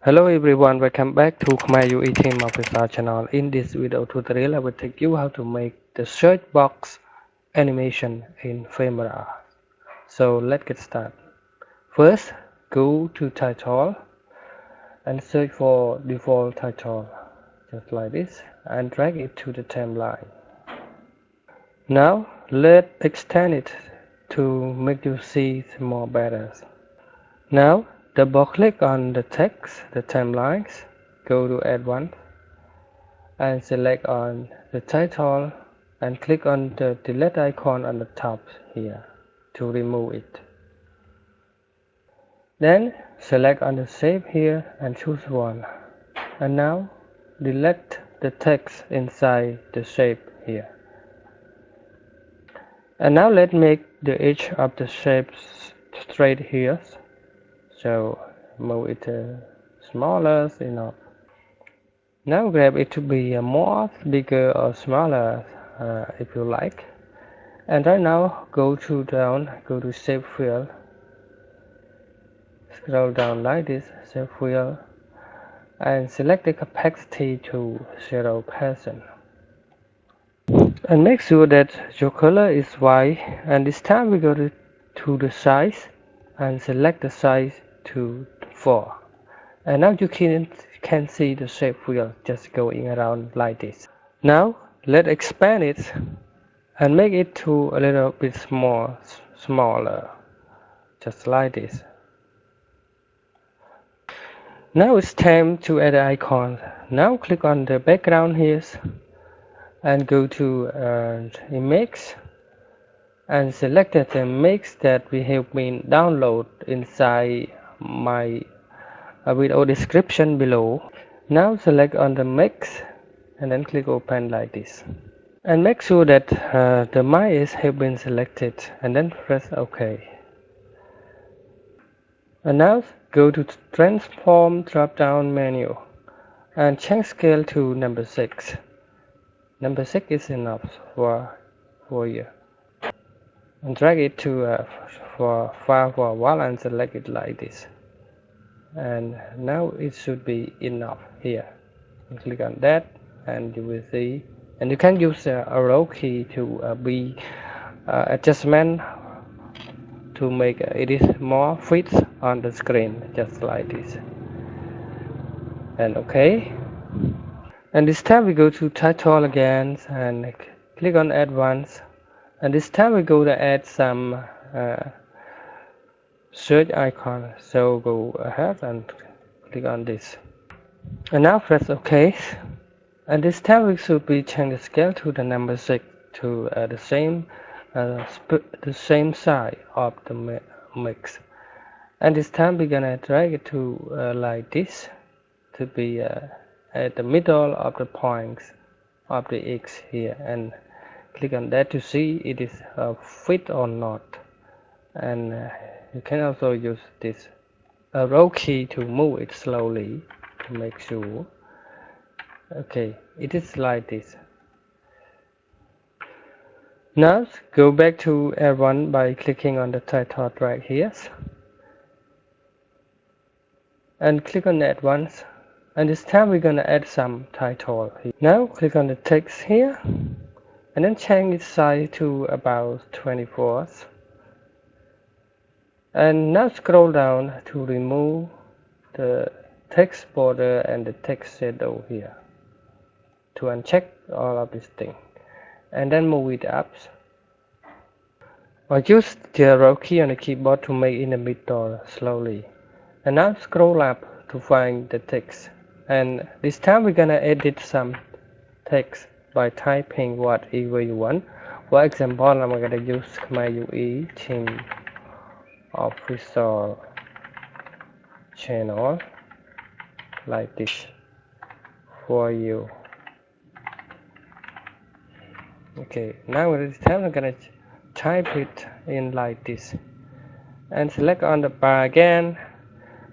Hello everyone, welcome back to Khmer UE Team Officer channel. In this video tutorial, I will take you how to make the search box animation in Filmora. So let's get started. First, go to title and search for default title, just like this, and drag it to the timeline. Now let's extend it to make you see more better. Now double click on the text, the timelines, go to Advanced and select on the title and click on the delete icon on the top here to remove it. Then select on the shape here and choose one. And now delete the text inside the shape here. And now let's make the edge of the shape straight here. So move it smaller enough. Now grab it to be more bigger or smaller if you like. And right now go to shape fill. Scroll down like this, shape fill, and select the capacity to 0%. And make sure that your color is white. And this time we go to the size and select the size to 4. And now you can see the shape wheel just going around like this. Now let's expand it and make it to a little bit smaller, just like this. Now it's time to add an icon. Now click on the background here and go to image and select the image that we have been download inside my video description below. Now select on the mix and then click open like this. And make sure that the mice have been selected and then press OK. And now go to transform drop down menu and change scale to number 6. Number 6 is enough for you. And drag it to for far forward and select it like this. And now it should be enough here. And click on that and you will see. And you can use the arrow key to be adjustment to make it is more fit on the screen, just like this. And OK. And this time we go to title again and click on advanced. And this time we go to add some search icon. So go ahead and click on this. And now press OK. And this time we should be change the scale to the number 6 to the same size of the mix. And this time we're gonna drag it to like this to be at the middle of the points of the X here, and click on that to see it is fit or not. And you can also use this arrow key to move it slowly to make sure. Okay, it is like this. Now go back to L1 by clicking on the title right here and click on Advanced. And this time we're gonna add some title here. Now click on the text here and then change its size to about 24. And now scroll down to remove the text border and the text shadow here to uncheck all of these things, and then move it up or use the arrow key on the keyboard to make in the middle slowly. And now scroll up to find the text, and this time we're gonna edit some text by typing whatever you want. For example, I'm gonna use Khmer UE Team Official channel like this for you. Okay, now this time I'm gonna type it in like this and select on the bar again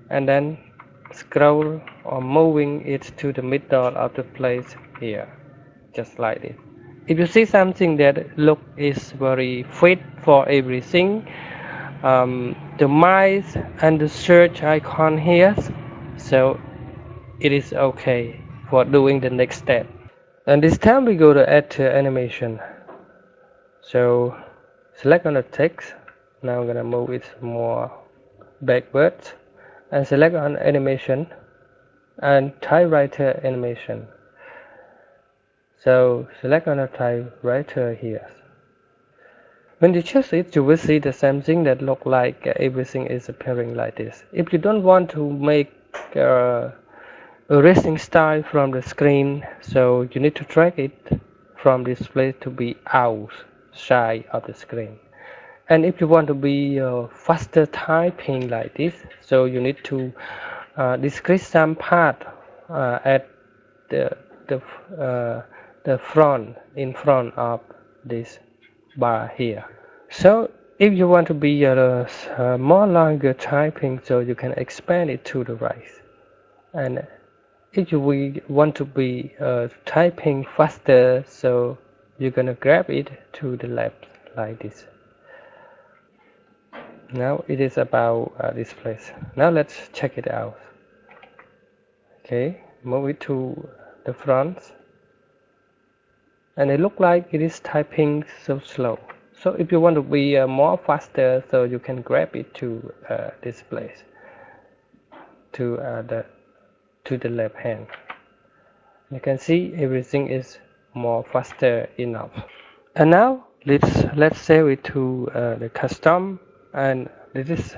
and then scroll or moving it to the middle of the place here, just like this. If you see something that look is very fit for everything, the mice and the search icon here, so it is okay for doing the next step. And this time we go to add animation. So select on the text. Now I'm gonna move it more backwards and select on animation and typewriter animation. So select on the typewriter here. When you choose it, you will see the same thing that look like everything is appearing like this. If you don't want to make erasing style from the screen, so you need to drag it from this place to be outside of the screen. And if you want to be faster typing like this, so you need to decrease some part at the the, uh, the front in front of this bar here. So if you want to be more longer typing, so you can expand it to the right. And if you want to be typing faster, so you're gonna grab it to the left like this. Now it is about this place. Now let's check it out. Okay, move it to the front, and it looks like it is typing so slow. So if you want to be more faster, so you can grab it to this place, to the left hand. You can see everything is more faster enough. And now let's save it to the custom, and this is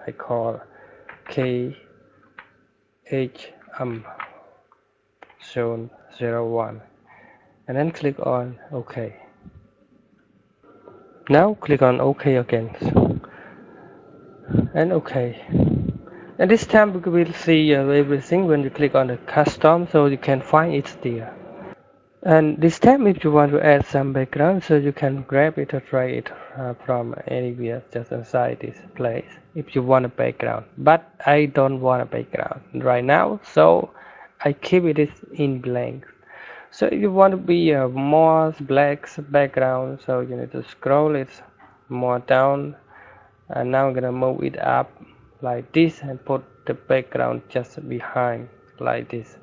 I call KHM zone 01, and then click on OK. Now click on OK again, and OK. And this time we will see everything when you click on the custom, so you can find it there. And this time if you want to add some background, so you can grab it or drag it from anywhere just inside this place if you want a background. But I don't want a background right now, so I keep it in blank. So if you want to be a more black background, so you need to scroll it more down, and now I'm gonna move it up like this and put the background just behind like this.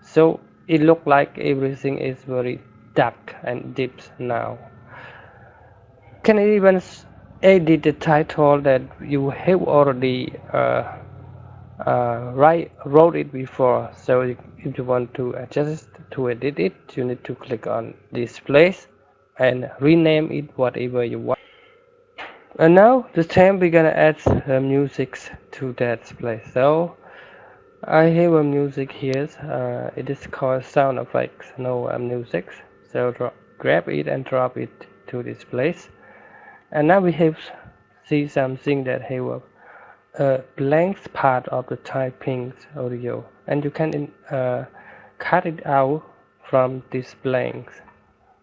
So it looks like everything is very dark and deep now. Can I even edit the title that you have already wrote it before? So if you want to adjust to edit it, you need to click on this place and rename it whatever you want. And now this time we're gonna add music to that place. So I have a music here. It is called sound effects. No music. So grab it and drop it to this place. And now we have see something that have a blank part of the typing audio, and you can cut it out from this blank.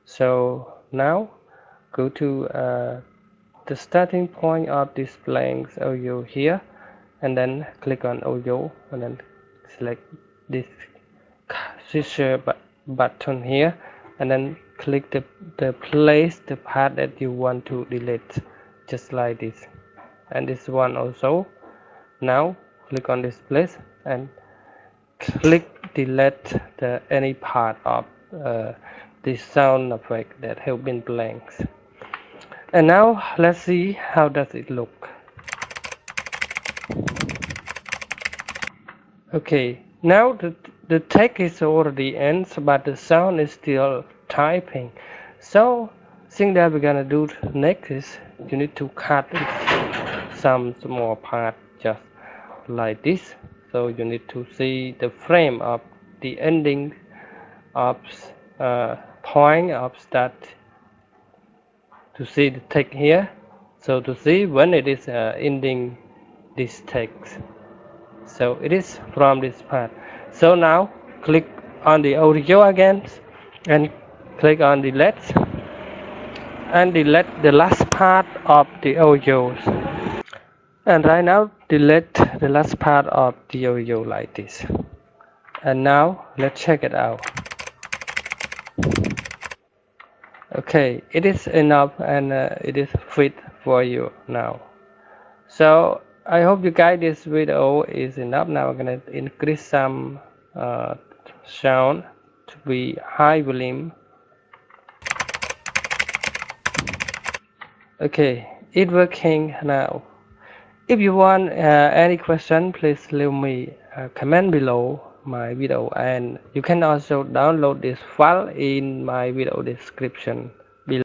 So now go to the starting point of this blank audio here, and then click on audio, and then select this scissor button here, and then click the place the part that you want to delete, just like this. And this one also. Now click on this place and click delete any part of this sound effect that have been blank. And now let's see how does it look. Okay, now the text is already ends, but the sound is still typing. So thing that we're gonna do next is you need to cut some small part just like this. So you need to see the frame of the ending of point of start to see the text here. So to see when it is ending this text. So it is from this part. So now click on the audio again and click on delete and delete the last part of the audio. And right now delete the last part of the audio like this. And now let's check it out. Okay, it is enough, and it is fit for you now. So I hope you guys this video is enough. Now I'm gonna increase some sound to be high volume. Okay, it's working now. If you want any question, please leave me a comment below my video, and you can also download this file in my video description.